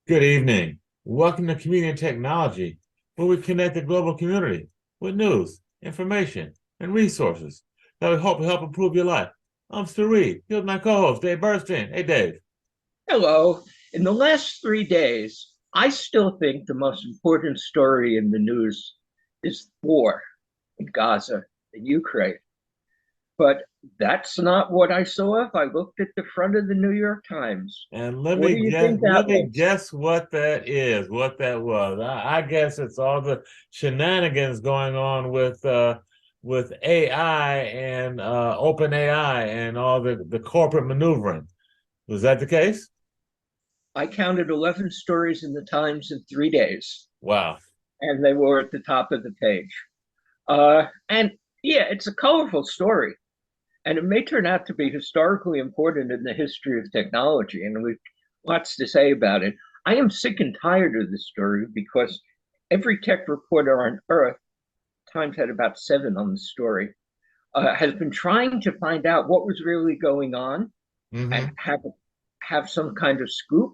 Good evening. Welcome to Community Technology, where we connect the global community with news, information, and resources that we hope will help improve your life. I'm Stu Reid. Here's my co-host, Dave Burstein. Hey, Dave. Hello. In the last 3 days, I still think the most important story in the news is war in Gaza and Ukraine. But that's not what I saw if I looked at the front of the New York Times. And let What me do you guess, think let that me was? guess what that is, what that was. I guess it's all the shenanigans going on with AI and open AI and all the corporate maneuvering. Was that the case? I counted 11 stories in the Times in 3 days, Wow. and they were at the top of the page. And yeah, it's a colorful story. And it may turn out to be historically important in the history of technology, and we've lots to say about it. I am sick and tired of this story because every tech reporter on earth, Times had about seven on the story, has been trying to find out what was really going on and Hmm. have some kind of scoop.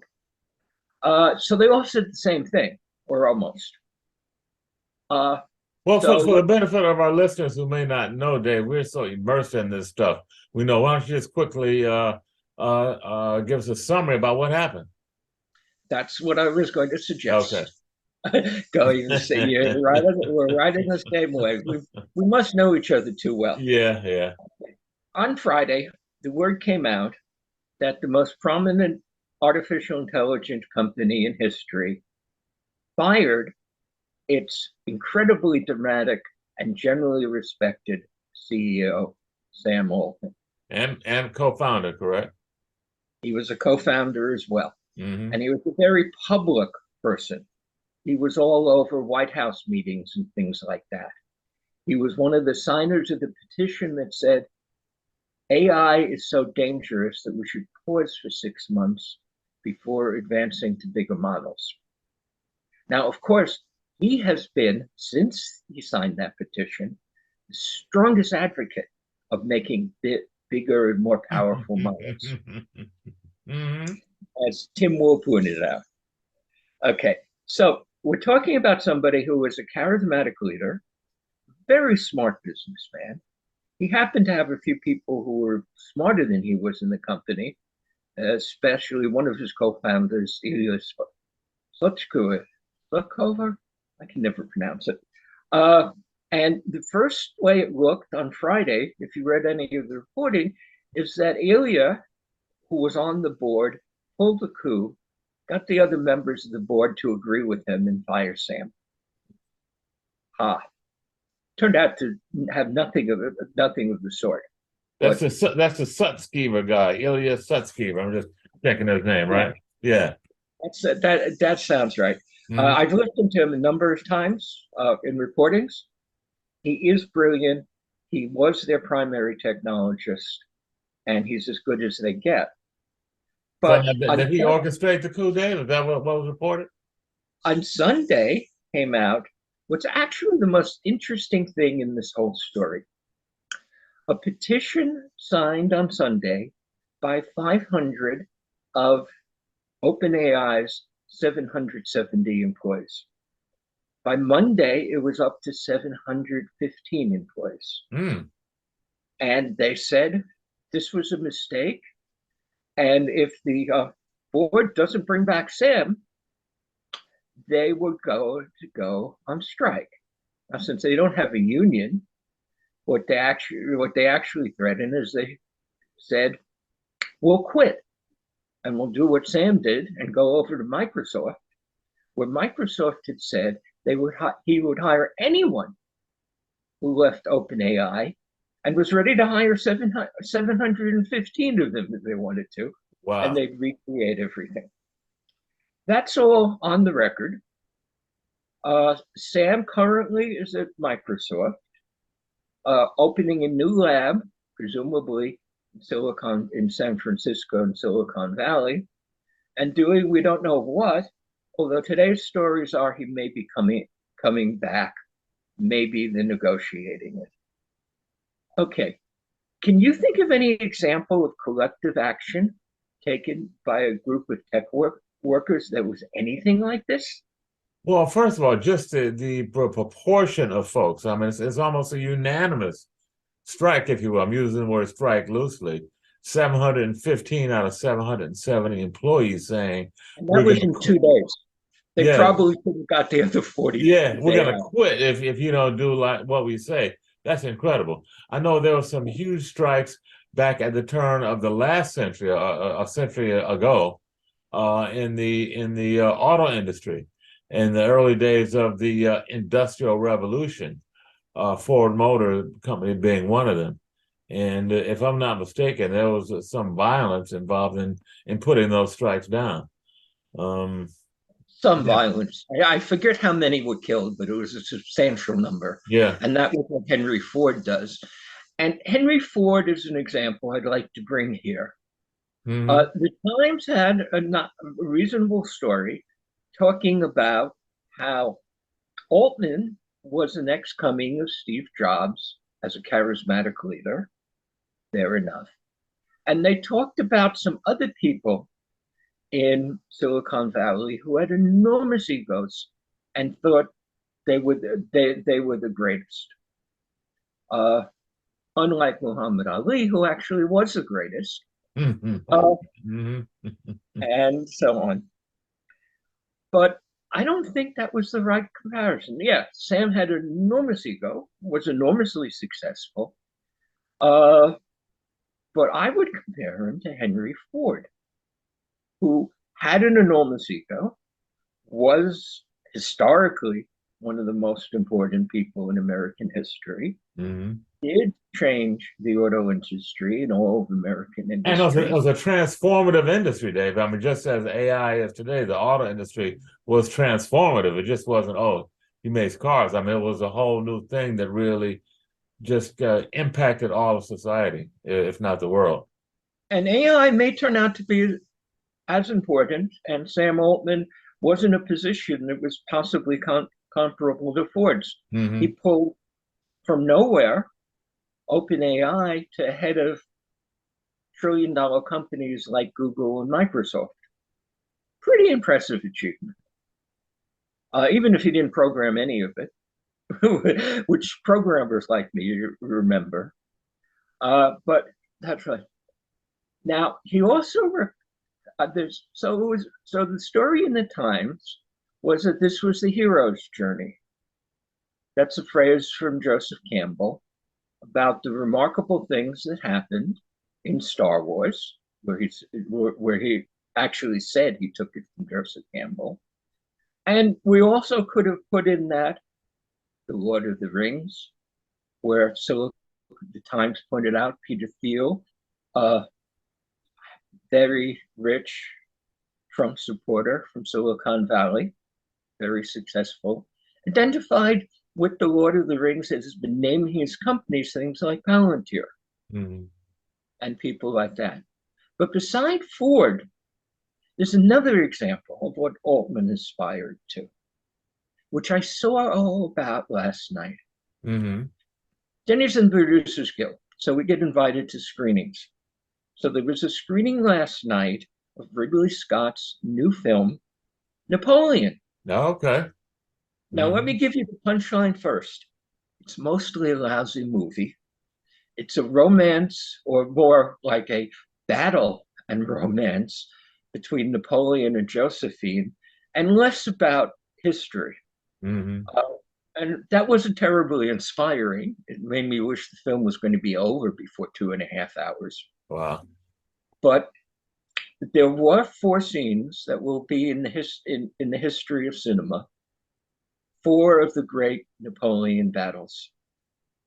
So they all said the same thing, or almost. Uh, Well, for, so for the benefit of our listeners who may not know, Dave, we're so immersed in this stuff. We know. Why don't you just quickly give us a summary about what happened? that's what I was going to Okay. suggest. Going to say you're right. We're right in the same way. We must know each other too well. Yeah, yeah. On Friday, the word came out that the most prominent artificial intelligence company in history fired its incredibly dramatic and generally respected CEO, Sam Altman. And co-founder, correct? He was a co-founder as well, Hmm. and he was a very public person. He was all over White House meetings and things like that. He was one of the signers of the petition that said AI is so dangerous that we should pause for 6 months before advancing to bigger models. Now, of course, he has been, since he signed that petition, the strongest advocate of making bigger and more powerful models, Hmm. as Tim Wu pointed out. Okay, so we're talking about somebody who was a charismatic leader, very smart businessman. He happened to have a few people who were smarter than he was in the company, especially one of his co-founders, Ilya Slutschover. I can never pronounce it. Uh, and the first way it looked on Friday, if you read any of the reporting, is that Ilya, who was on the board, pulled the coup, got the other members of the board to agree with him and fire Sam. Ha! Turned out to have nothing of the sort. That's But the Sutskever guy, Ilya Sutskever. I'm just checking his name, yeah, right? Yeah. that sounds right. Hmm. I've listened to him a number of times in reportings. He is brilliant. He was their primary technologist, and he's as good as they get. So But did he orchestrate the coup, Dave? Is that what was reported? on Sunday came out what's actually the most interesting thing in this whole story. A petition signed on Sunday by 500 of OpenAI's 770 employees. By Monday, it was up to 715 employees. Mm. And they said this was a mistake. And if the board doesn't bring back Sam, they would go on strike. Now, since they don't have a union, what they actually threatened is they said we'll quit and we'll do what Sam did and go over to Microsoft, where Microsoft had said he would hire anyone who left OpenAI and was ready to hire 715 of them if they wanted to, and Wow. they'd recreate everything. That's all on the record. Sam currently is at Microsoft, opening a new lab, presumably in San Francisco and Silicon Valley, and doing we don't know what. Although today's stories are he may be coming back, maybe the negotiating it. Okay, can you think of any example of collective action taken by a group of workers there was anything like this? Well, first of all, just the proportion of folks. I mean, it's almost a unanimous strike, if you will. I'm using the word strike loosely. 715 out of 770 employees saying And that we're was going to in quit. 2 days. They Yeah, probably could have got the other 40 yeah, the we're day going to out. quit if you don't do like what we say. That's incredible. I know there were some huge strikes back at the turn of the last century, a century ago, in the auto industry, in the early days of the Industrial Revolution, Ford Motor Company being one of them. And if I'm not mistaken, there was some violence involved in putting those strikes down. Um, Some yeah, violence. I forget how many were killed, but it was a substantial number. yeah. And that was what Henry Ford does. And Henry Ford is an example I'd like to bring here. Hmm. The Times had a reasonable story talking about how Altman was the next coming of Steve Jobs as a charismatic leader. Fair enough. And they talked about some other people in Silicon Valley who had enormous egos and thought they were the greatest. Uh, Unlike Muhammad Ali, who actually was the greatest, Hmm. uh, Hmm. and so on. But I don't think that was the right comparison. Yeah, Sam had an enormous ego, was enormously successful, uh, but I would compare him to Henry Ford, who had an enormous ego, was historically one of the most important people in American history, Hmm. did change the auto industry and all of American And it industry. was a transformative industry, Dave. I mean, just as AI is today, the auto industry was transformative. It just wasn't, oh, he makes cars. I mean, it was a whole new thing that really just impacted all of society, if not the world. And AI may turn out to be as important, and Sam Altman was in a position that was possibly comparable to Ford's. He Hmm. pulled from nowhere OpenAI to head of trillion-dollar companies like Google and Microsoft. Pretty impressive achievement. Even if he didn't program any of it, which programmers like me remember. But that's right. Now he also there's so it was so the story in the Times was that this was the hero's journey. That's a phrase from Joseph Campbell about the remarkable things that happened in Star Wars, where he actually said he took it from Joseph Campbell. And we also could have put in that the Lord of the Rings, where so the Times pointed out Peter Thiel, a very rich Trump supporter from Silicon Valley, very successful, identified with the Lord of the Rings as has been naming his companies things like Palantir Hmm. and people like that. But beside Ford, there's another example of what Altman aspired to, which I saw all about last night. Hmm. Denny's and Producers Guild. So we get invited to screenings. So there was a screening last night of Ridley Scott's new film, Napoleon. Okay. Now, let me Hmm. give you the punchline first. It's mostly a lousy movie. It's a romance, or more like a battle and romance between Napoleon and Josephine, and less about history. Hmm. Uh, and that wasn't terribly inspiring. It made me wish the film was going to be over before 2.5 hours. Wow. But there were four scenes that will be in the history of cinema. Four of the great Napoleon battles.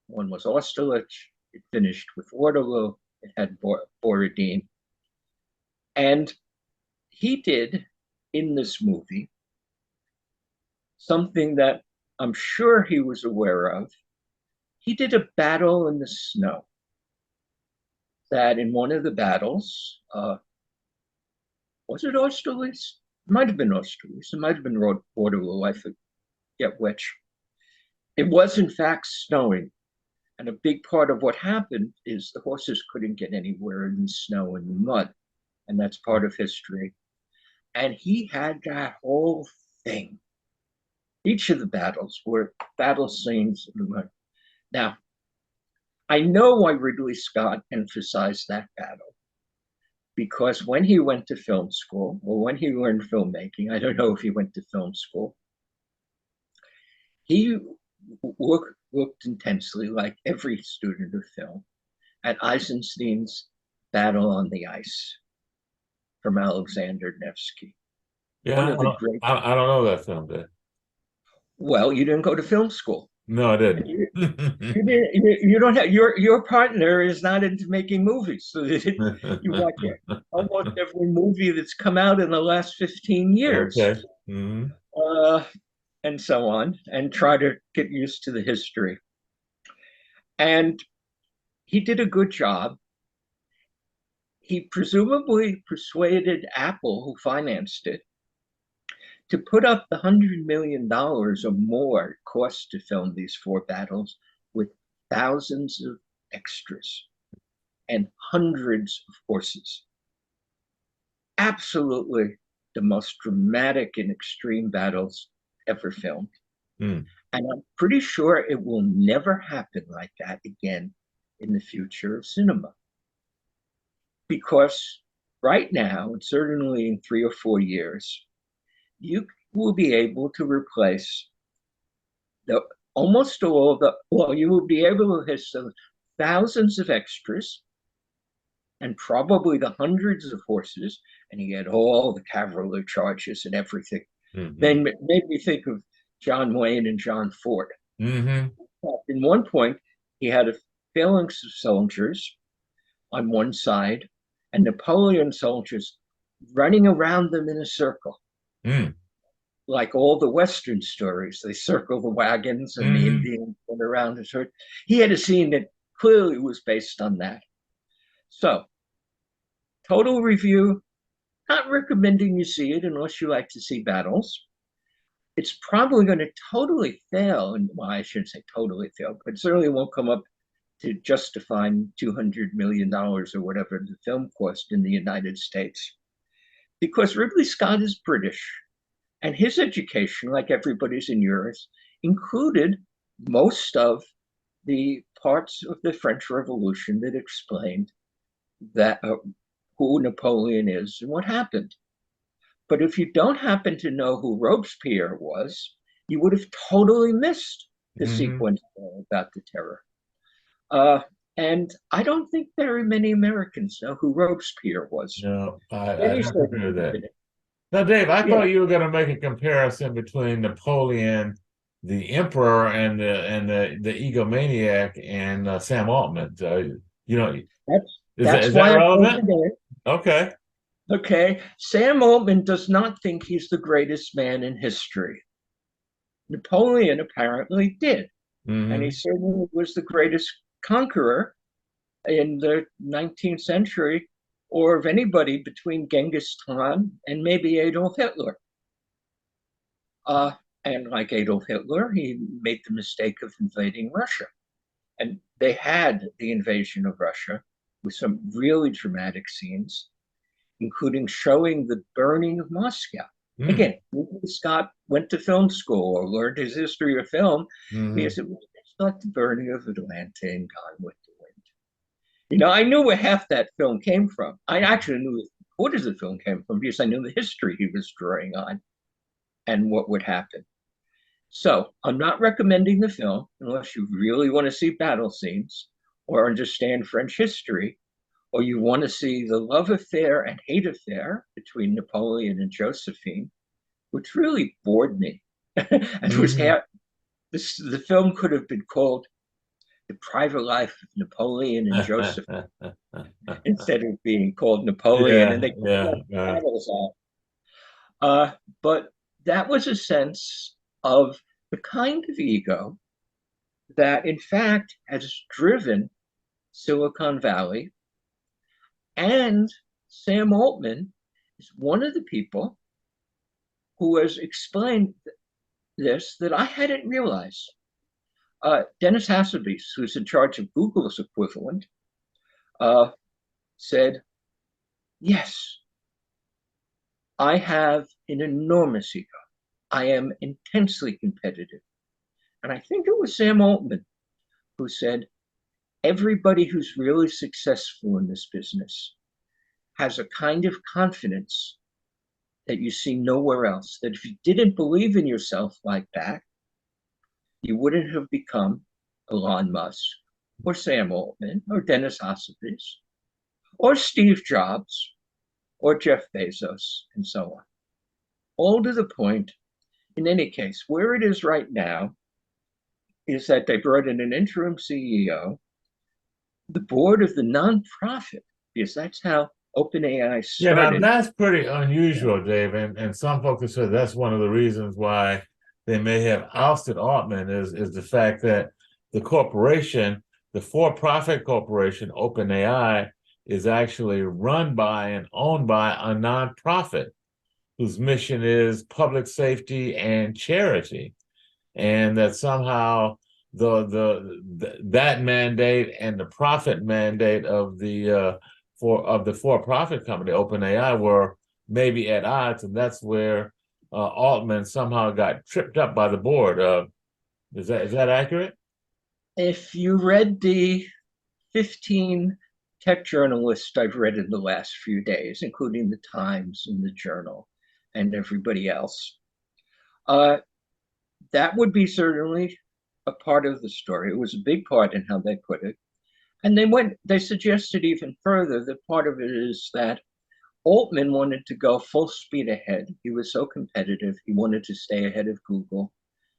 One was Austerlitz. It finished with Waterloo. It had Borodin. And he did in this movie something that I'm sure he was aware of. He did a battle in the snow. That in one of the battles, was it Austerlitz? It might have been Austerlitz. It might have been Waterloo. I forget which. It was, in fact, snowing. And a big part of what happened is the horses couldn't get anywhere in the snow and the mud. And that's part of history. And he had that whole thing. Each of the battles were battle scenes. Now, I know why Ridley Scott emphasized that battle, because when he went to film school, or when he learned filmmaking, I don't know if he went to film school, he looked intensely, like every student of film, at Eisenstein's Battle on the Ice from Alexander Nevsky. Yeah, One of the great. I don't know that film, did. Well, you didn't go to film school. No, I didn't. You don't have your partner is not into making movies, so you watch almost every movie that's come out in the last 15 years, Okay. Mm-hmm. and so on, and try to get used to the history. And he did a good job. He presumably persuaded Apple, who financed it, to put up the $100 million or more it cost to film these four battles with thousands of extras and hundreds of horses. Absolutely the most dramatic and extreme battles ever filmed. Mm. And I'm pretty sure it will never happen like that again in the future of cinema. Because right now, and certainly in 3 or 4 years, you will be able to replace almost all the, well, you will be able to hit some thousands of extras and probably the hundreds of horses, and you get all the cavalry charges and everything. Mm-hmm. Then made me think of John Wayne and John Ford. Mm-hmm. In one point, he had a phalanx of soldiers on one side and Napoleon soldiers running around them in a circle. Mm. Like all the Western stories, they circle the wagons and the Mm-hmm. Indians went around his herd. He had a scene that clearly was based on that. So, total review, not recommending you see it unless you like to see battles. It's probably going to totally fail, and well, I shouldn't say totally fail, but certainly won't come up to justifying $200 million or whatever the film cost in the United States. Because Ridley Scott is British, and his education, like everybody's in yours, included most of the parts of the French Revolution that explained that who Napoleon is and what happened. But if you don't happen to know who Robespierre was, you would have totally missed the sequence about the terror. And I don't think very many Americans know who Robespierre was. No, I have to agree with that. Now, Dave, I Yeah. thought you were going to make a comparison between Napoleon, the emperor, and the egomaniac, and Sam Altman. You know, is why that I'm relevant? today. Okay. Okay. Sam Altman does not think he's the greatest man in history. Napoleon apparently did. And he certainly was the greatest conqueror in the 19th century, or of anybody between Genghis Khan and maybe Adolf Hitler. And like Adolf Hitler, he made the mistake of invading Russia. And they had the invasion of Russia with some really dramatic scenes, including showing the burning of Moscow. Again, Scott went to film school or learned his history of film because it was like the burning of Atlanta and Gone with the Wind. You know, I knew where half that film came from. I actually knew what the film came from because I knew the history he was drawing on and what would happen. So I'm not recommending the film unless you really want to see battle scenes or understand French history, or you want to see the love affair and hate affair between Napoleon and Josephine, which really bored me. And was the film could have been called The Private Life of Napoleon and Josephine instead of being called Napoleon, and they battles out. But that was a sense of the kind of ego that, in fact, has driven Silicon Valley. And Sam Altman is one of the people who has explained this that I hadn't realized. Dennis Hassabis, who's in charge of Google's equivalent, said, yes, I have an enormous ego. I am intensely competitive. And I think it was Sam Altman who said, everybody who's really successful in this business has a kind of confidence that you see nowhere else. That if you didn't believe in yourself like that, you wouldn't have become Elon Musk or Sam Altman or Dennis Hassabis or Steve Jobs or Jeff Bezos and so on. All to the point, in any case, where it is right now is that they brought in an interim CEO, the board of the nonprofit, because that's how OpenAI Yeah, now started. that's pretty unusual, Dave, and some folks have said that's one of the reasons why they may have ousted Altman is the fact that the corporation, the for-profit corporation, OpenAI, is actually run by and owned by a nonprofit whose mission is public safety and charity, and that somehow that mandate and the profit mandate of the for-profit company OpenAI were maybe at odds, and that's where Altman somehow got tripped up by the board. Is that accurate? If you read the 15 tech journalists I've read in the last few days, including the Times and the Journal and everybody else, that would be certainly a part of the story. It was a big part in how they put it. And they suggested even further that part of it is that Altman wanted to go full speed ahead. He was so competitive. He wanted to stay ahead of Google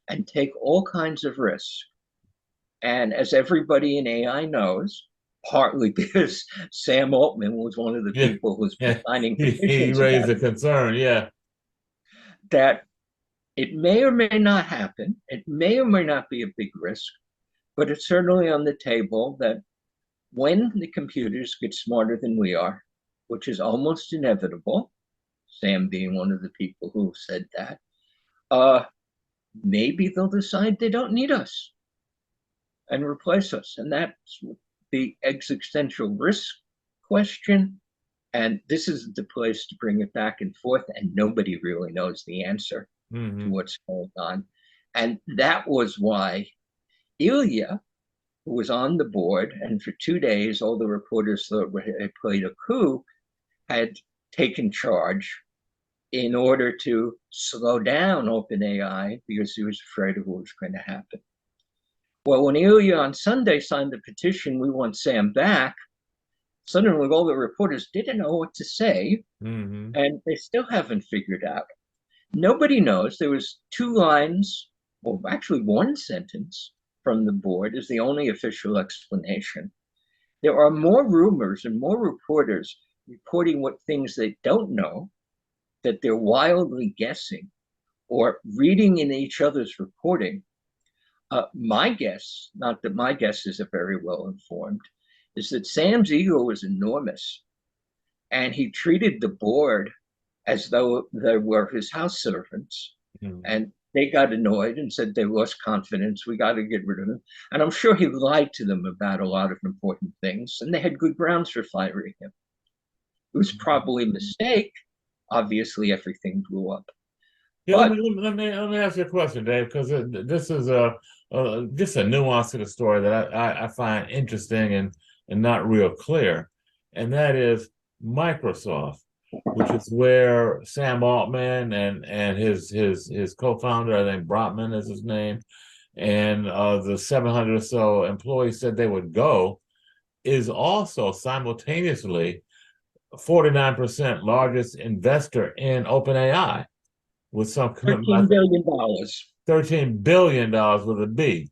and take all kinds of risks. And as everybody in AI knows, partly because Sam Altman was one of the Yeah, people who was yeah. signing He petitions raised about a concern. Yeah. that it may or may not happen. It may or may not be a big risk, but it's certainly on the table that when the computers get smarter than we are, which is almost inevitable, Sam being one of the people who said that, maybe they'll decide they don't need us and replace us. And that's the existential risk question. And this is the place to bring it back and forth. And nobody really knows the answer to what's going on. And that was why Ilya, who was on the board, and for 2 days, all the reporters thought had played a coup, had taken charge in order to slow down OpenAI because he was afraid of what was going to happen. Well, when Ilya on Sunday signed the petition, we want Sam back, suddenly all the reporters didn't know what to say, and they still haven't figured out. Nobody knows. There was 2 lines, well, actually 1 sentence from the board is the only official explanation. There are more rumors and more reporters reporting what things they don't know, that they're wildly guessing or reading in each other's reporting. My guess, not that my guesses are very well informed, is that Sam's ego was enormous, and he treated the board as though they were his house servants. And they got annoyed and said they lost confidence. We got to get rid of him. And I'm sure he lied to them about a lot of important things, and they had good grounds for firing him. It was probably a mistake. Obviously, everything blew up. Yeah, But let me ask you a question, Dave, because this is just a nuance to the story that I find interesting and not real clear, and that is Microsoft, which is where Sam Altman and his co-founder, I think Brotman is his name, and the 700 or so employees said they would go, is also simultaneously 49% largest investor in OpenAI with some $13 commitment, billion. $13 billion with a B.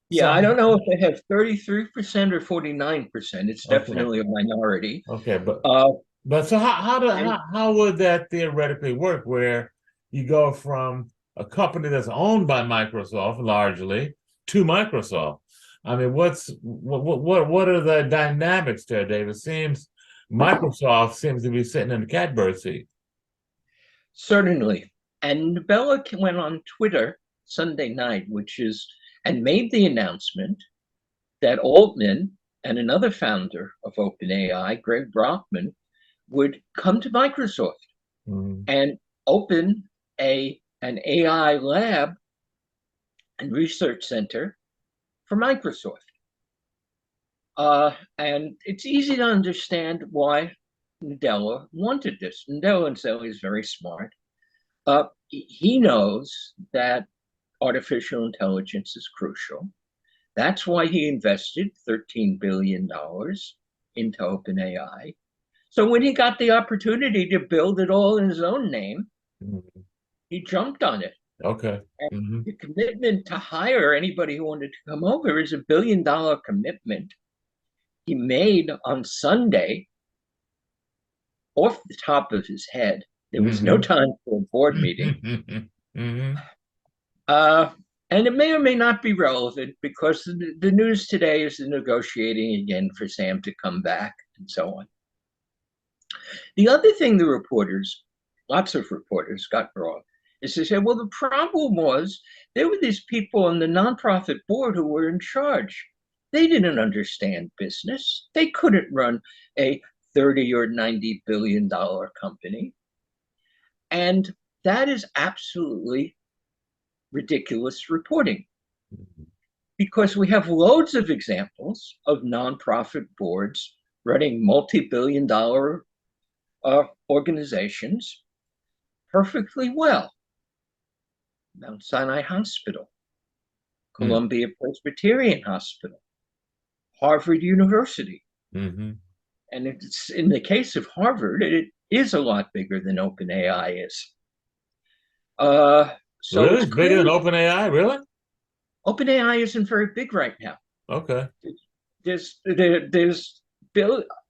Yeah, I Some don't know if they have 33% or 49%. It's okay, definitely a minority. okay, Uh, but so and how would that theoretically work, where you go from a company that's owned by Microsoft largely to Microsoft? I mean, what are the dynamics there, Dave? It seems Microsoft seems to be sitting in the catbird seat. certainly. And Bella went on Twitter Sunday night, and made the announcement that Altman and another founder of OpenAI, Greg Brockman, would come to Microsoft and open an AI lab and research center for Microsoft. And it's easy to understand why Nadella wanted this. Nadella himself is very smart. He knows that artificial intelligence is crucial. That's why he invested $13 billion into OpenAI. So when he got the opportunity to build it all in his own name, he jumped on it. Okay. And the commitment to hire anybody who wanted to come over is $1 billion commitment he made on Sunday off the top of his head. There was no time for a board meeting. And it may or may not be relevant because the news today is negotiating again for Sam to come back and so on. The other thing the reporters, lots of reporters, got wrong is they said, well, the problem was there were these people on the nonprofit board who were in charge. They didn't understand business. They couldn't run a 30 or $90 billion company. And that is absolutely ridiculous reporting, because we have loads of examples of nonprofit boards running multi-billion-dollar organizations perfectly well. Mount Sinai Hospital, Columbia Presbyterian Hospital, Harvard University. And it's in the case of Harvard, it is a lot bigger than OpenAI is. So really? It's bigger than OpenAI? Really? OpenAI isn't very big right now. Okay. There's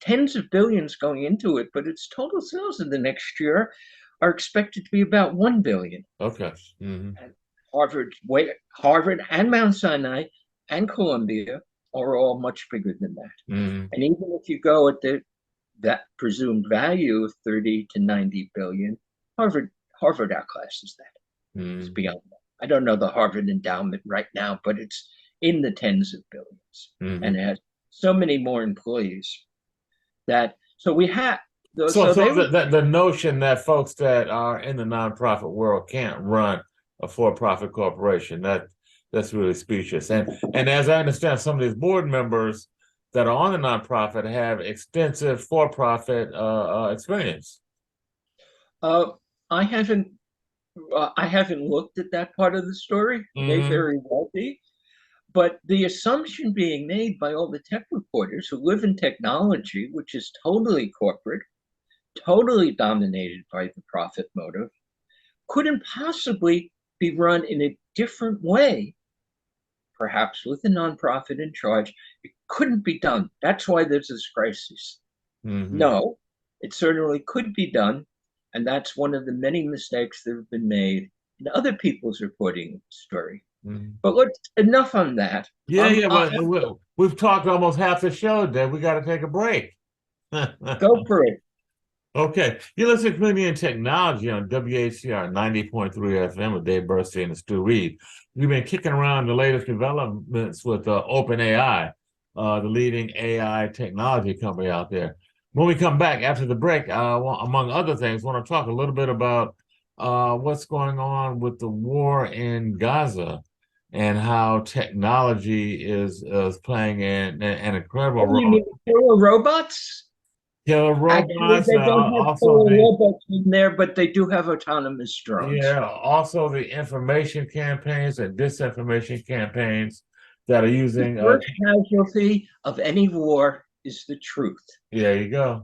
tens of billions going into it, but its total sales in the next year are expected to be about 1 billion. Okay. And Harvard and Mount Sinai and Columbia are all much bigger than that. And even if you go at that presumed value of 30 to 90 billion, Harvard outclasses that. It's beyond that. I don't know the Harvard endowment right now, but it's in the tens of billions and it has so many more employees that, so we have. The notion that folks that are in the nonprofit world can't run a for-profit corporation, that's really specious. And as I understand, some of these board members that are on the nonprofit have extensive for-profit experience. I haven't looked at that part of the story. They very well be. But the assumption being made by all the tech reporters who live in technology, which is totally corporate, totally dominated by the profit motive, couldn't possibly be run in a different way, perhaps with a nonprofit in charge. It couldn't be done. That's why there's this crisis. No, it certainly could be done. And that's one of the many mistakes that have been made in other people's reporting of the story. But enough on that. But we've talked almost half the show, Dave. We got to take a break. Go for it. Okay. You listen to Community and Technology on WHCR 90.3 FM with Dave Burstein and Stu Reid. We've been kicking around the latest developments with OpenAI, the leading AI technology company out there. When we come back after the break, among other things, I want to talk a little bit about what's going on with the war in Gaza and how technology is playing an incredible role. You mean killer robots? Killer robots. Actually, they don't have killer robots in there, but they do have autonomous drones. Yeah, also the information campaigns and disinformation campaigns that are using... The first casualty of any war is the truth. There you go.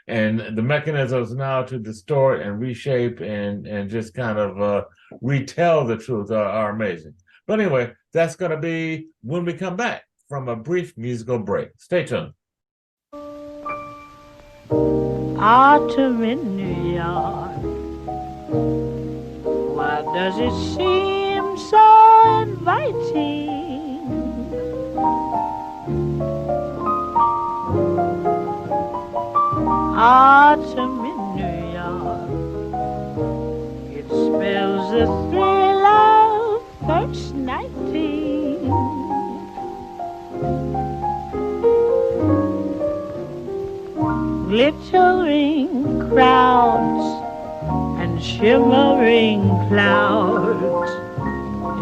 And the mechanisms now to distort and reshape and just kind of retell the truth are amazing. But anyway, that's going to be when we come back from a brief musical break. Stay tuned. Autumn in New York, why does it seem so inviting? Autumn in New York, it spells the thrill of first nighting. Glittering crowds shimmering clouds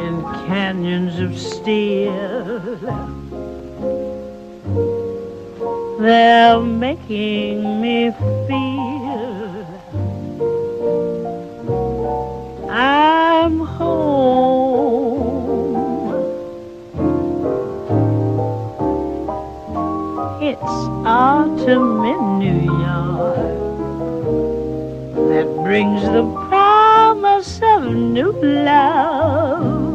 in canyons of steel. They're making me feel I'm home. It's autumn in New York that brings the promise of new love.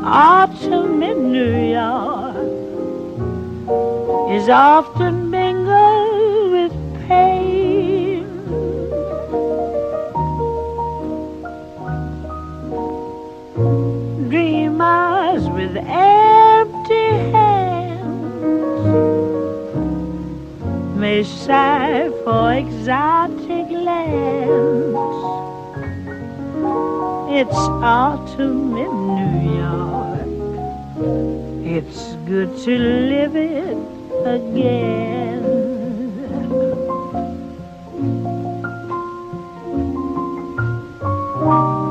Autumn in New York is often mingled with pain. Dreamers with empty hands may sigh for exotic lands. It's autumn in New York. It's good to live it again.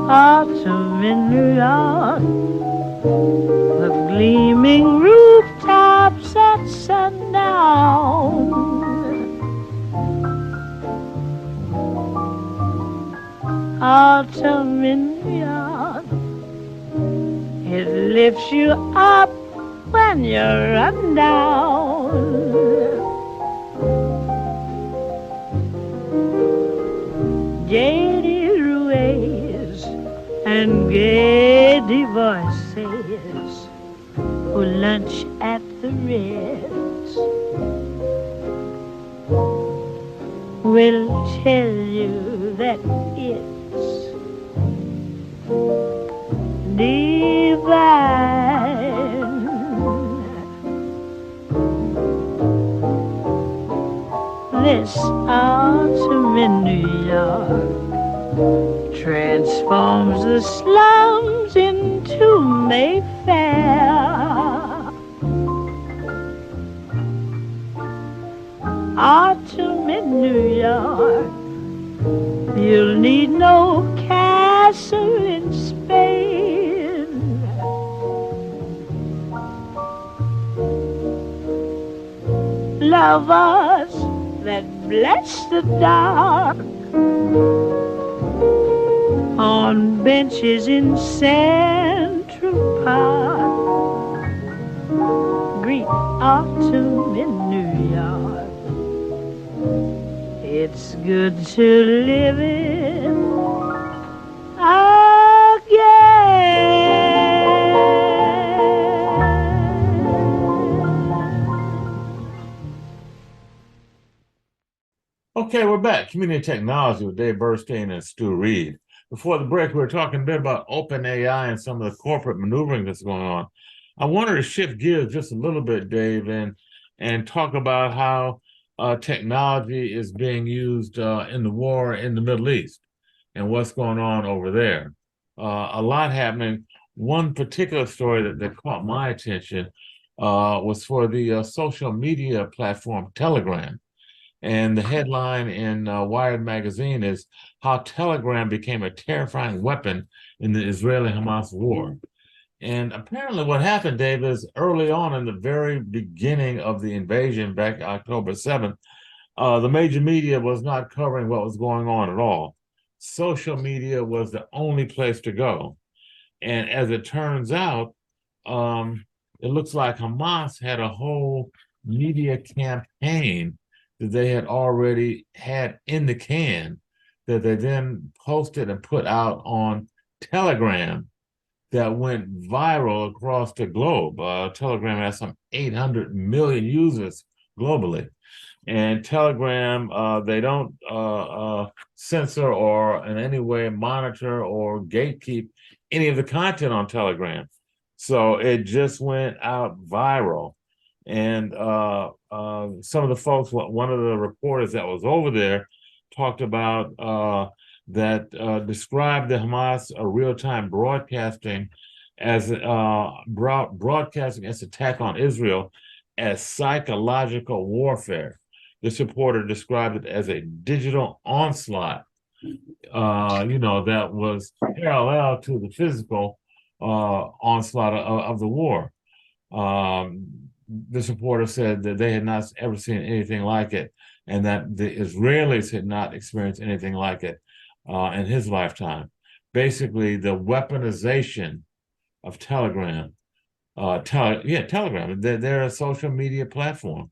Autumn in New York, the gleaming rooftops at sundown. Autumn in New York, it lifts you up when you run down. Jaded ways and gay voices who lunch at the Ritz will tell you that it's divine. This autumn in New York transforms the slums into Mayfair. Autumn in New York, you'll need no castle in Spain. Lovers that bless the dark on benches in Central Park greet autumn in New York. It's good to live it again. Okay, we're back. Community Technology with Dave Burstein and Stu Reid. Before the break, we were talking a bit about open AI and some of the corporate maneuvering that's going on. I wanted to shift gears just a little bit, Dave, and talk about how technology is being used in the war in the Middle East and what's going on over there. A lot happening. One particular story that caught my attention was for the social media platform Telegram. And the headline in Wired magazine is how Telegram became a terrifying weapon in the Israeli-Hamas war. And apparently what happened, Dave, is early on in the very beginning of the invasion back October 7th, the major media was not covering what was going on at all. Social media was the only place to go. And as it turns out, it looks like Hamas had a whole media campaign that they had already had in the can that they then posted and put out on Telegram that went viral across the globe. Telegram has some 800 million users globally. And Telegram, they don't censor or in any way monitor or gatekeep any of the content on Telegram. So it just went out viral. And some of the folks, one of the reporters that was over there talked about described the Hamas real-time broadcasting as broadcasting its attack on Israel as psychological warfare. this reporter described it as a digital onslaught, that was parallel to the physical onslaught of the war. This reporter said that they had not ever seen anything like it, and that the Israelis had not experienced anything like it in his lifetime. Basically, the weaponization of Telegram, Telegram, they're a social media platform,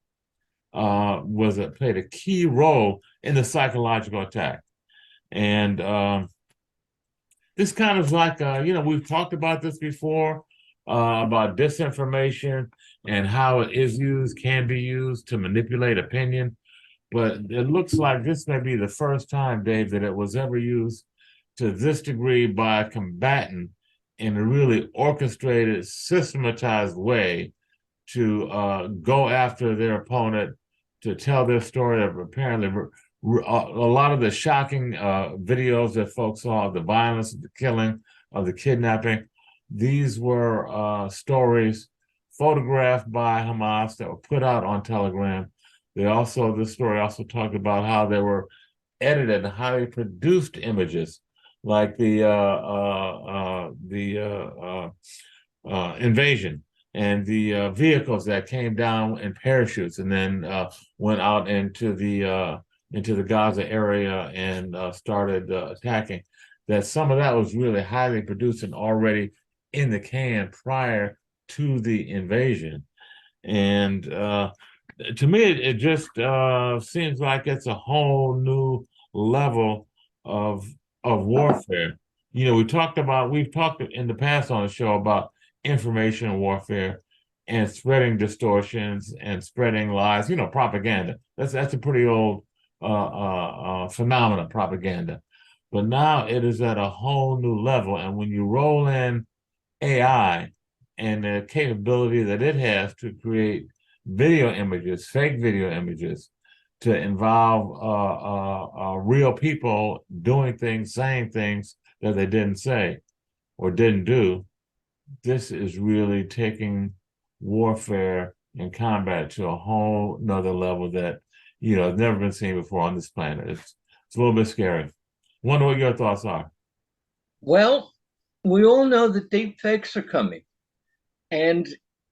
played a key role in the psychological attack. And this kind of like, we've talked about this before, about disinformation and how it is used, can be used to manipulate opinion. But it looks like this may be the first time, Dave, that it was ever used to this degree by a combatant in a really orchestrated, systematized way to go after their opponent, to tell their story of apparently a lot of the shocking videos that folks saw of the violence, of the killing, of the kidnapping. These were stories photographed by Hamas that were put out on Telegram. This story also talked about how they were edited and highly produced images, like the invasion and the vehicles that came down in parachutes and then went out into the Gaza area and started attacking. That some of that was really highly produced and already in the can prior to the invasion. And to me, it just seems like it's a whole new level of warfare. We've talked in the past on the show about information warfare and spreading distortions and spreading lies, propaganda. That's a pretty old phenomenon, propaganda. But now it is at a whole new level. And when you roll in AI and the capability that it has to create video images, fake video images, to involve real people doing things, saying things that they didn't say or didn't do, this is really taking warfare and combat to a whole nother level that has never been seen before on this planet. It's a little bit scary. Wonder what your thoughts are. Well, we all know that deep fakes are coming. And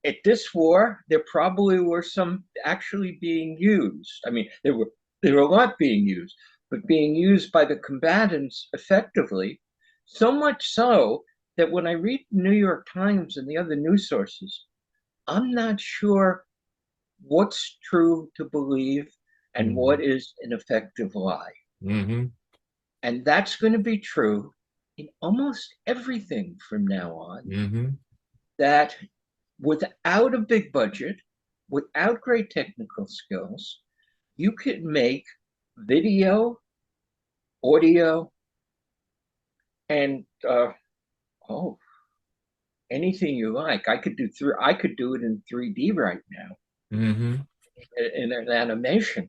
at this war, there probably were some actually being used. I mean, there were a lot being used, but being used by the combatants effectively, so much so that when I read the New York Times and the other news sources, I'm not sure what's true to believe and what is an effective lie. Mm-hmm. And that's going to be true in almost everything from now on. Mm-hmm. That without a big budget, without great technical skills, you could make video, audio, and anything you like. I could do it in 3D right now, Mm-hmm. in an animation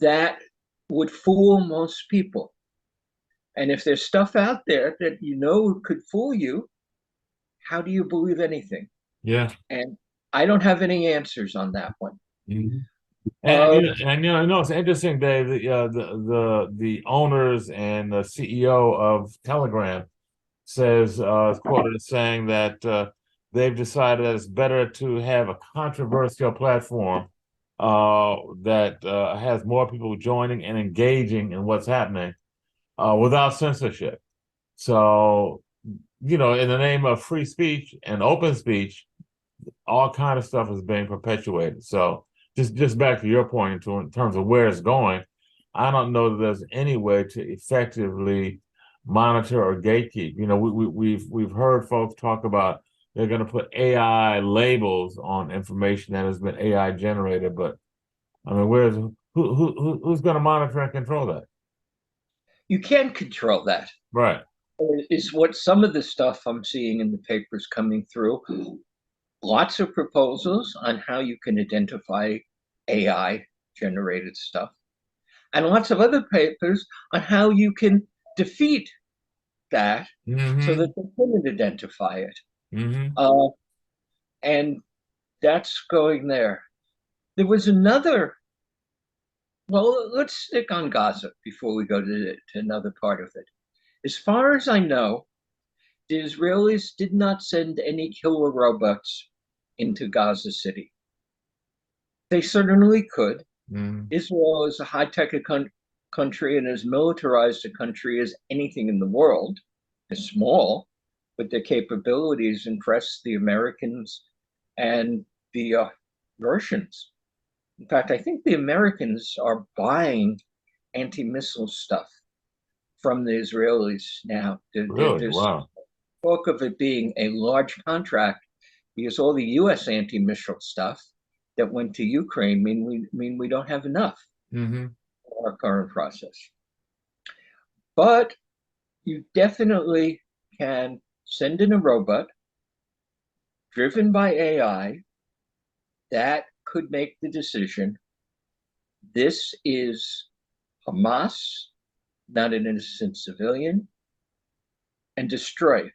that would fool most people. And if there's stuff out there that could fool you, how do you believe anything? Yeah. And I don't have any answers on that one. Mm-hmm. It's interesting, Dave. The owners and the CEO of Telegram is quoted as saying that they've decided that it's better to have a controversial platform that has more people joining and engaging in what's happening without censorship. So, in the name of free speech and open speech, all kind of stuff is being perpetuated. So just back to your point in terms of where it's going, I don't know that there's any way to effectively monitor or gatekeep. We've heard folks talk about they're going to put AI labels on information that has been AI generated, but I mean, who's going to monitor and control that? You can't control that. Right. Is what some of the stuff I'm seeing in the papers coming through. Lots of proposals on how you can identify AI generated stuff, and lots of other papers on how you can defeat that so that they couldn't identify it. And that's going there. There was another Well, let's stick on Gaza before we go to another part of it. As far as I know, the Israelis did not send any killer robots into Gaza City. They certainly could. Mm. Israel is a high-tech country and as militarized a country as anything in the world. It's small, but their capabilities impress the Americans and the Russians. In fact, I think the Americans are buying anti-missile stuff from the Israelis now. Really? There's Wow. talk of it being a large contract because all the U.S. anti-missile stuff that went to Ukraine mean we don't have enough Mm-hmm. for our current process. But you definitely can send in a robot driven by AI that could make the decision. This is Hamas, not an innocent civilian, and destroy it.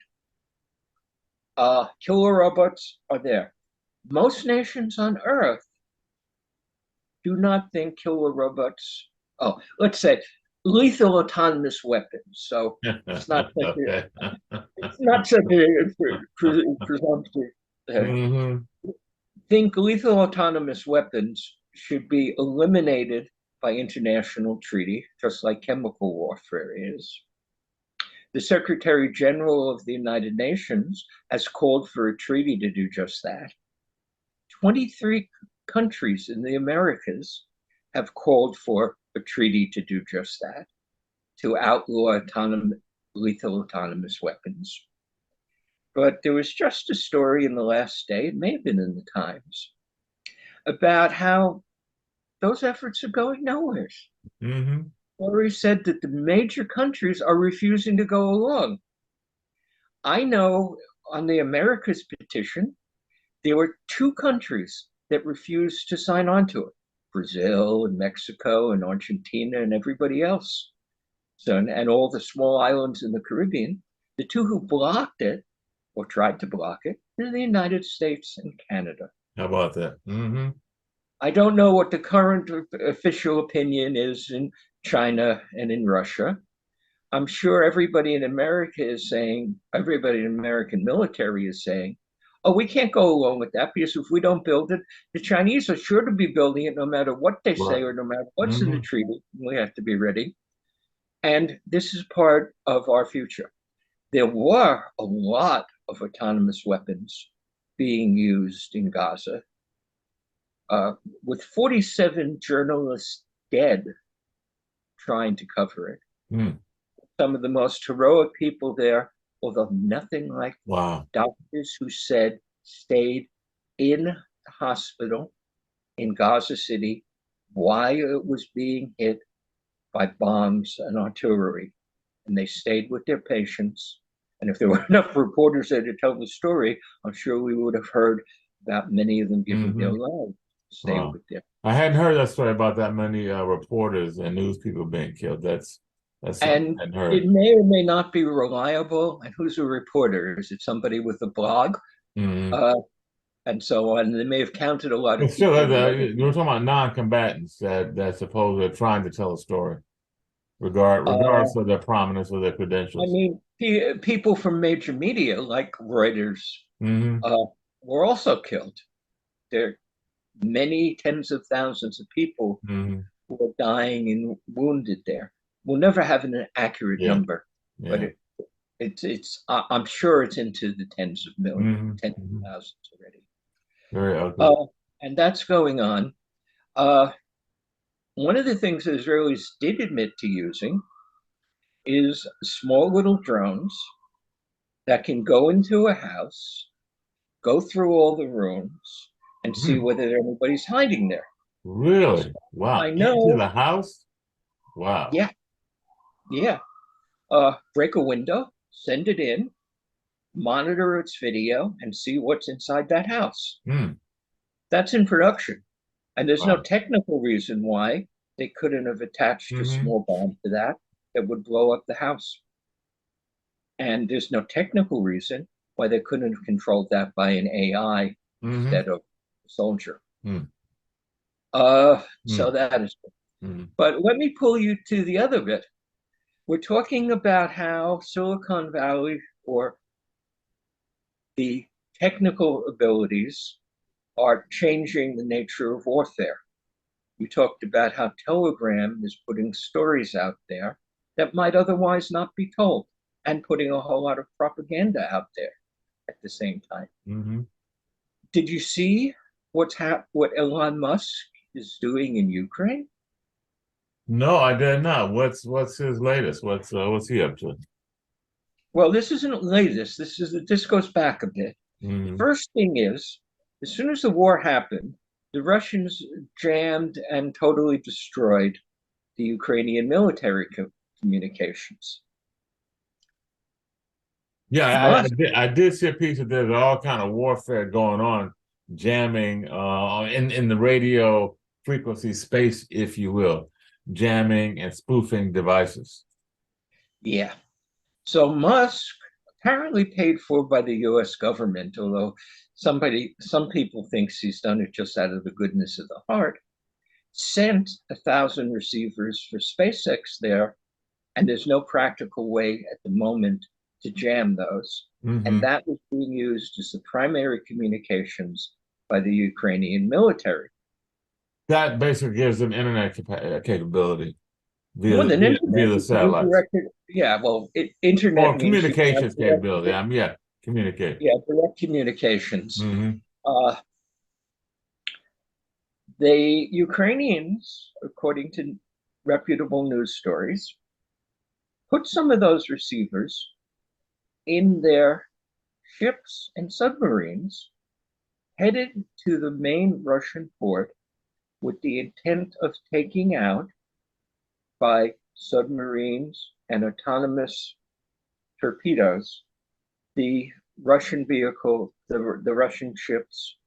Killer robots are there. Most nations on Earth do not think killer robots. Oh, let's say lethal autonomous weapons. So it's not such Okay. a presumptive. Mm-hmm. Think lethal autonomous weapons should be eliminated by international treaty, just like chemical warfare is. The Secretary General of the United Nations has called for a treaty to do just that. 23 countries in the Americas have called for a treaty to do just that, to outlaw lethal autonomous weapons. But there was just a story in the last day, it may have been in the Times, about how those efforts are going nowhere. Mm-hmm. Story said that the major countries are refusing to go along. I know on the Americas petition, there were two countries that refused to sign on to it: Brazil and Mexico and Argentina and everybody else. So, and all the small islands in the Caribbean. The two who blocked it or tried to block it are the United States and Canada. How about that? Mm-hmm. I don't know what the current official opinion is in China and in Russia. I'm sure everybody in America is saying, everybody in American military is saying, oh, we can't go along with that because if we don't build it, the Chinese are sure to be building it no matter what they say Right. or no matter what's in the Mm-hmm. treaty. We have to be ready. And this is part of our future. There were a lot of autonomous weapons being used in Gaza, with 47 journalists dead trying to cover it. Mm. Some of the most heroic people there, although nothing like Wow. doctors who stayed in the hospital in Gaza City while it was being hit by bombs and artillery. And they stayed with their patients. And if there were enough reporters there to tell the story, I'm sure we would have heard about many of them giving their Mm-hmm. lives to stay Wow. with their. I hadn't heard that story about that many reporters and news people being killed. That's something And I hadn't it heard. may or may not be reliable. And who's a reporter? Is it somebody with a blog? Mm-hmm. Uh, and so on. They may have counted a lot But of still, people. we're talking about non-combatants that supposedly are trying to tell a story, Uh, regardless of their prominence or their I credentials. mean, people from major media like Reuters Mm-hmm. uh, were also killed. There are many tens of thousands of people Mm-hmm. who are dying and wounded there. We'll never have an accurate Yeah. number, but Yeah. it's I'm sure it's into the tens of millions, Mm-hmm. tens Mm-hmm. of thousands already. Very ugly. Uh, and that's going on. Uh, One of the things that Israelis did admit to using is small little drones that can go into a house, go through all the rooms, and see Mm. whether anybody's hiding there. Really? Wow. I Into know, the house? Wow. yeah, yeah. Break a window, send it in, monitor its video, and see what's inside that house. Mm. That's in production. And there's no Wow. technical reason why they couldn't have attached a Mm-hmm. small bomb to that would blow up the house. And there's no technical reason why they couldn't have controlled that by an AI Mm-hmm. instead of a soldier. Mm. So Mm. that is. Mhm. But let me pull you to the other bit. We're talking about how Silicon Valley, or the technical abilities, are changing the nature of warfare. We talked about how Telegram is putting stories out there that might otherwise not be told, and putting a whole lot of propaganda out there at the same time. Mhm. Did you see what Elon Musk is doing in Ukraine? No, I did not. What's his latest? What's he up to? Well, this isn't latest. This goes back a bit. The Mhm. first thing is, as soon as the war happened, the Russians jammed and totally destroyed the Ukrainian military communications. Yeah, Musk, I did see a piece that there's all kind of warfare going on, jamming in the radio frequency space, if you will, jamming and spoofing devices. yeah. So Musk, apparently paid for by the U.S. government, although some people think he's done it just out of the goodness of the heart, sent 1,000 receivers for SpaceX there, and there's no practical way at the moment to jam those. And Hmm. that was being used as the primary communications by the Ukrainian military. That basically gives them internet capability More than via internet, the it could be satellites directed. Yeah, well, internet or means you can have communications capability. Yeah, communicate. direct communications. Hmm. Uh, the Ukrainians, according to reputable news stories, put some of those receivers in their ships and submarines, headed to the main Russian port with the intent of taking out, by submarines and autonomous torpedoes, the Russian vehicle, the Russian ships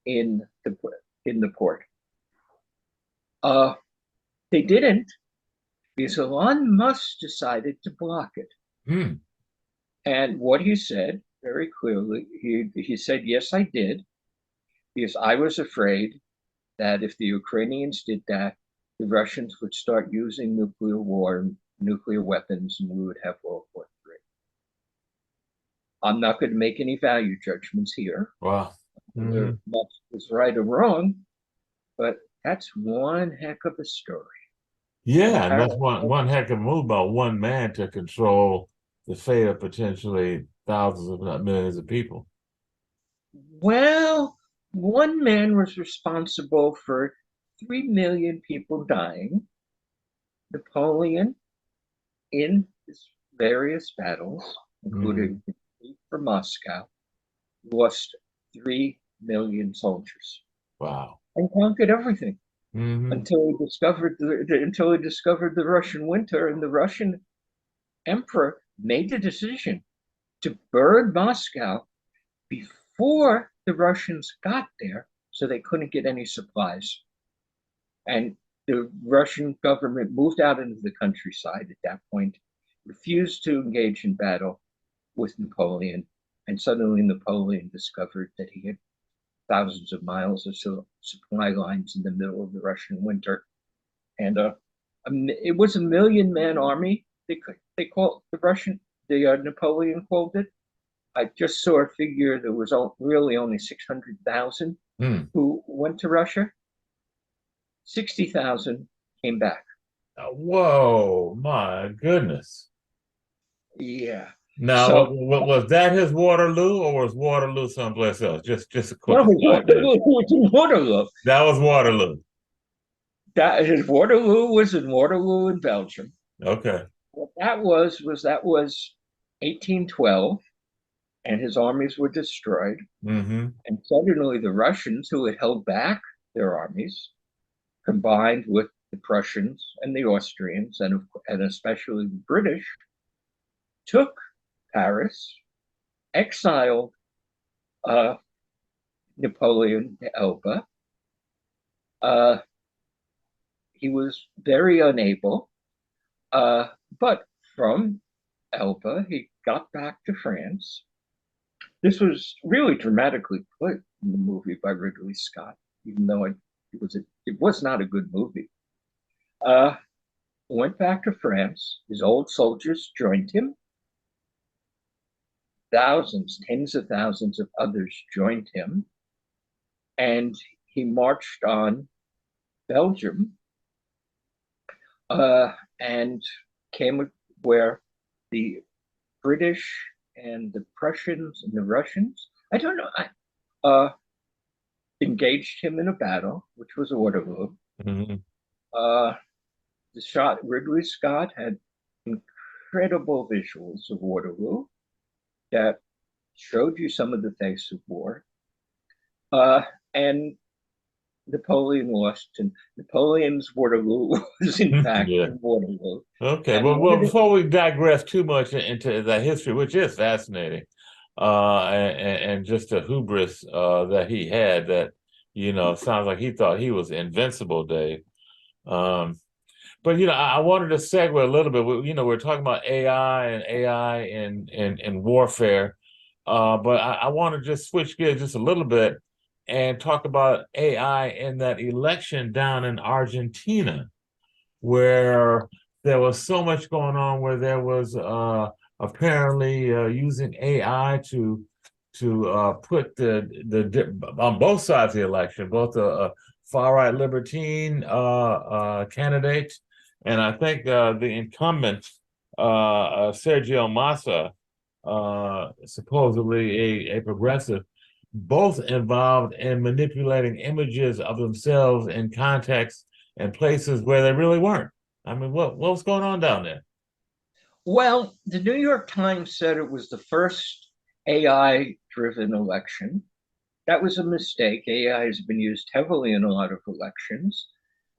in the port. Uh, they didn't, because Elon Musk decided to block it. Mm. And what he said very clearly, he said, "Yes, I did, because I was afraid that if the Ukrainians did that, the Russians would start using nuclear war, nuclear weapons, and we would have World War III. I'm not going to make any value judgments here, Wow. whether Hmm. Musk was right or wrong, but that's one heck of a story. And Yeah, and that's apparently, one heck of a move by one man to control the fate of potentially thousands, if not millions, of people. well, one man was responsible for 3 million people dying. Napoleon, in his various battles, Hmm. including for Moscow, lost 3 million soldiers Wow. and conquered everything Hmm. until he discovered the Russian winter, and the Russian emperor made the decision to burn Moscow before the Russians got there, so they couldn't get any supplies. And the Russian government moved out into the countryside at that point, refused to engage in battle with Napoleon, and suddenly Napoleon discovered that he had thousands of miles of supply lines in the middle of the Russian winter, and it was a 1 million-man army. They called the Napoleon called it. I just saw a figure that was really only 600,000 Mm. who went to Russia. 60,000 came back. Whoa, my goodness. Yeah. Now, So was that his Waterloo, or was Waterloo someplace else? Just a quick no, aside there. Waterloo was in Waterloo. That was Waterloo. That his Waterloo was in Waterloo in Belgium. Okay. What that was 1812, and his armies were destroyed. Hmm. And suddenly the Russians, who had held back their armies, combined with the Prussians and the Austrians, and especially the British, took Paris, exiled uh, Napoleon to Elba. Uh, he was very unable, but from Elba, he got back to France. This was really dramatically put in the movie by Ridley Scott, even though it was not a good movie. Uh, went back to France. His old soldiers joined him. Thousands, tens of thousands of others joined him. And he marched on Belgium and came where the British and the Prussians and the Russians, I don't know, engaged him in a battle, which was Waterloo. Mm-hmm. Uh, the shot Ridley Scott had incredible visuals of Waterloo that showed you some of the face of war. And Napoleon lost, and Napoleon's Waterloo was in fact Yeah. Waterloo. Okay. And Well, before we digress too much into the history, which is fascinating, and just the hubris that he had, that sounds like he thought he was invincible, Dave. Um, but I wanted to segue a little bit. We're talking about AI and AI and warfare, but I want to just switch gears just a little bit and talk about AI in that election down in Argentina, where there was so much going on, where there was apparently using AI to put the on both sides of the election, both the far right libertine candidate, and I think the incumbent Sergio Massa, supposedly a progressive, both involved in manipulating images of themselves in context and places where they really weren't. I mean, what's going on down there? well, the New York Times said it was the first AI driven election. That was a mistake. AI has been used heavily in a lot of elections.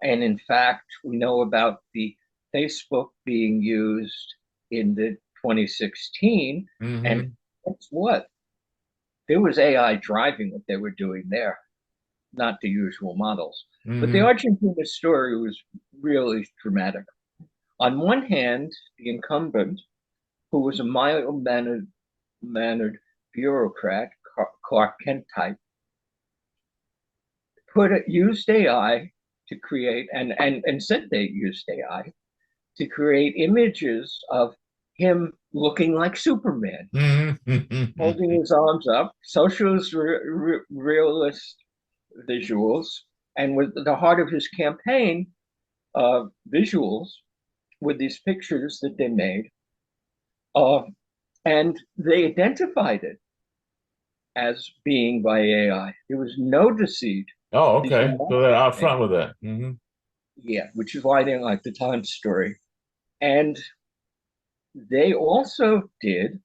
And in fact, we know about the Facebook being used in the 2016. And Mm-hmm. guess what? There was AI driving what they were doing there, not the usual models. But the Mm-hmm. Argentina story was really dramatic. On one hand, the incumbent, who was a mild-mannered bureaucrat, Clark Kent type, used AI to create and said they used AI to create images of him looking like Superman, holding Mm-hmm. his arms up, socialist realist visuals, and with the heart of his campaign, visuals with these pictures that they made, uh, and they identified it as being by AI. There was no deceit. Oh, These were okay. not, So they're out front with that. Mm-hmm. yeah, which is why I didn't like the Times story. And they also did,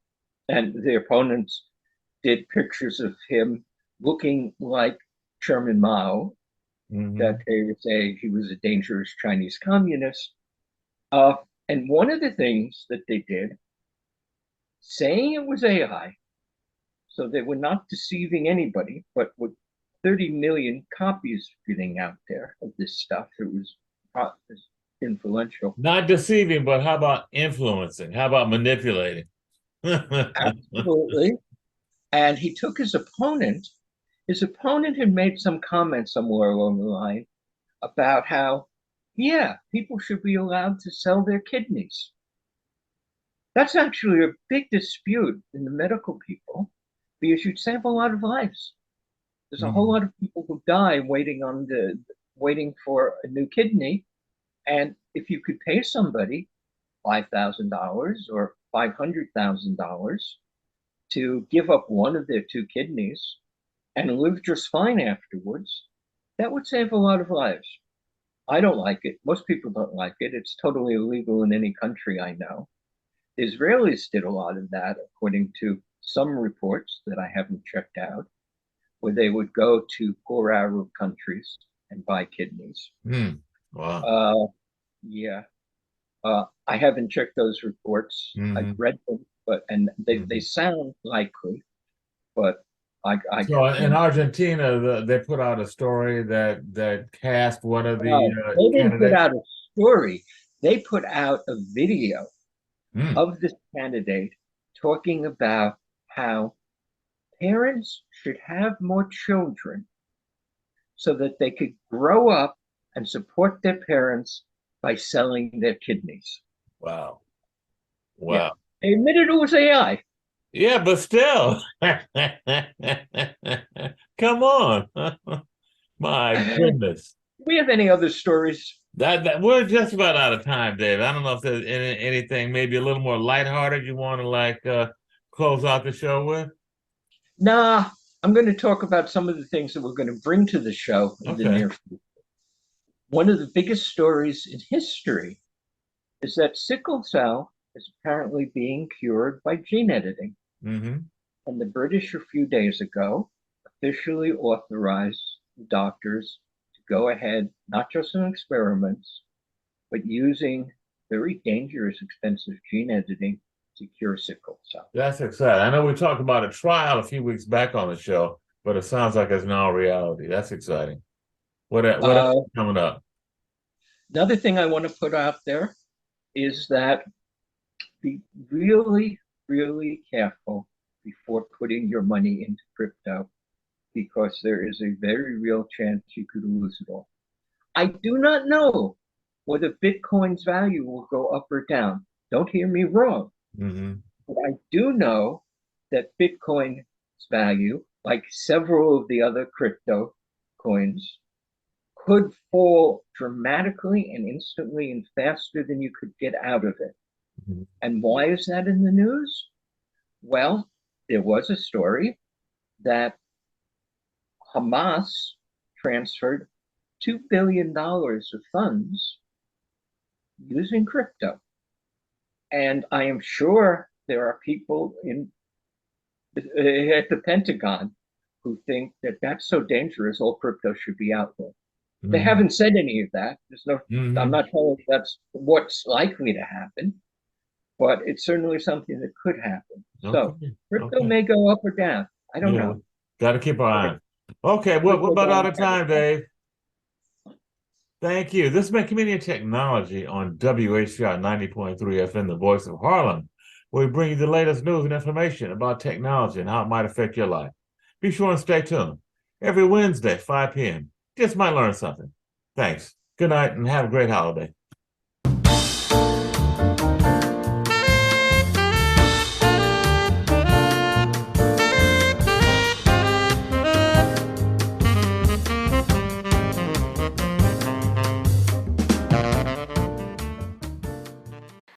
and the opponents did pictures of him looking like Chairman Mao, that Mm-hmm. they would say he was a dangerous Chinese communist. Uh, and one of the things that they did, saying it was AI, so they were not deceiving anybody, but with 30 million copies getting out there of this stuff, it was influential. Not deceiving, but how about influencing? How about manipulating? Absolutely. And he took his opponent. His opponent had made some comment somewhere along the line about how, yeah, people should be allowed to sell their kidneys. That's actually a big dispute in the medical people because you'd save a lot of lives. There's a whole Mm. lot of people who die waiting for a new kidney. And if you could pay somebody $5,000 or $500,000 to give up one of their two kidneys and live just fine afterwards, that would save a lot of lives. I don't like it. Most people don't like it. It's totally illegal in any country I know. The Israelis did a lot of that, according to some reports that I haven't checked out, where they would go to poor Arab countries and buy kidneys. Mm. Wow. Uh, yeah, I haven't checked those reports. I've Mm-hmm. read them, but and they Mm-hmm. sound likely, but I So in you Argentina, they put out a story that cast one of the know, they didn't put candidates. out a story. They put out a video Mm. of this candidate talking about how parents should have more children so that they could grow up and support their parents by selling their kidneys. Wow. Yeah. Wow. They admitted it was AI. Yeah, but still. Come on. My goodness. Do we have any other stories? That we're just about out of time, Dave. I don't know if there's anything maybe a little more lighthearted you want to close out the show with. Nah, I'm going to talk about some of the things that we're going to bring to the show in the Okay. near future. One of the biggest stories in history is that sickle cell is apparently being cured by gene editing. Mm-hmm. And the British, a few days ago, officially authorized doctors to go ahead, not just in experiments, but using very dangerous, expensive gene editing to cure sickle cell. That's exciting. I know we talked about a trial a few weeks back on the show, but it sounds like it's now reality. That's exciting. What else is coming up? Another thing I want to put out there is that be really, really careful before putting your money into crypto, because there is a very real chance you could lose it all. I do not know whether Bitcoin's value will go up or down. Don't hear me wrong. Mm-hmm. But I do know that Bitcoin's value, like several of the other crypto coins, could fall dramatically and instantly and faster than you could get out of it. Mm-hmm. And why is that in the news? Well, there was a story that Hamas transferred $2 billion of funds using crypto. And I am sure there are people at the Pentagon who think that that's so dangerous, all crypto should be out there. Mm-hmm. They haven't said any of that. Mm-hmm. I'm not telling you that's what's likely to happen, but it's certainly something that could happen. So crypto may go up or down. I don't know. Got to keep our eye on. Okay, we're about out of time, Dave. Thank you. This has been Community Technology on WHCR 90.3 FM, the voice of Harlem, where we bring you the latest news and information about technology and how it might affect your life. Be sure and stay tuned. Every Wednesday, 5 p.m. Just might learn something. Thanks. Good night and have a great holiday.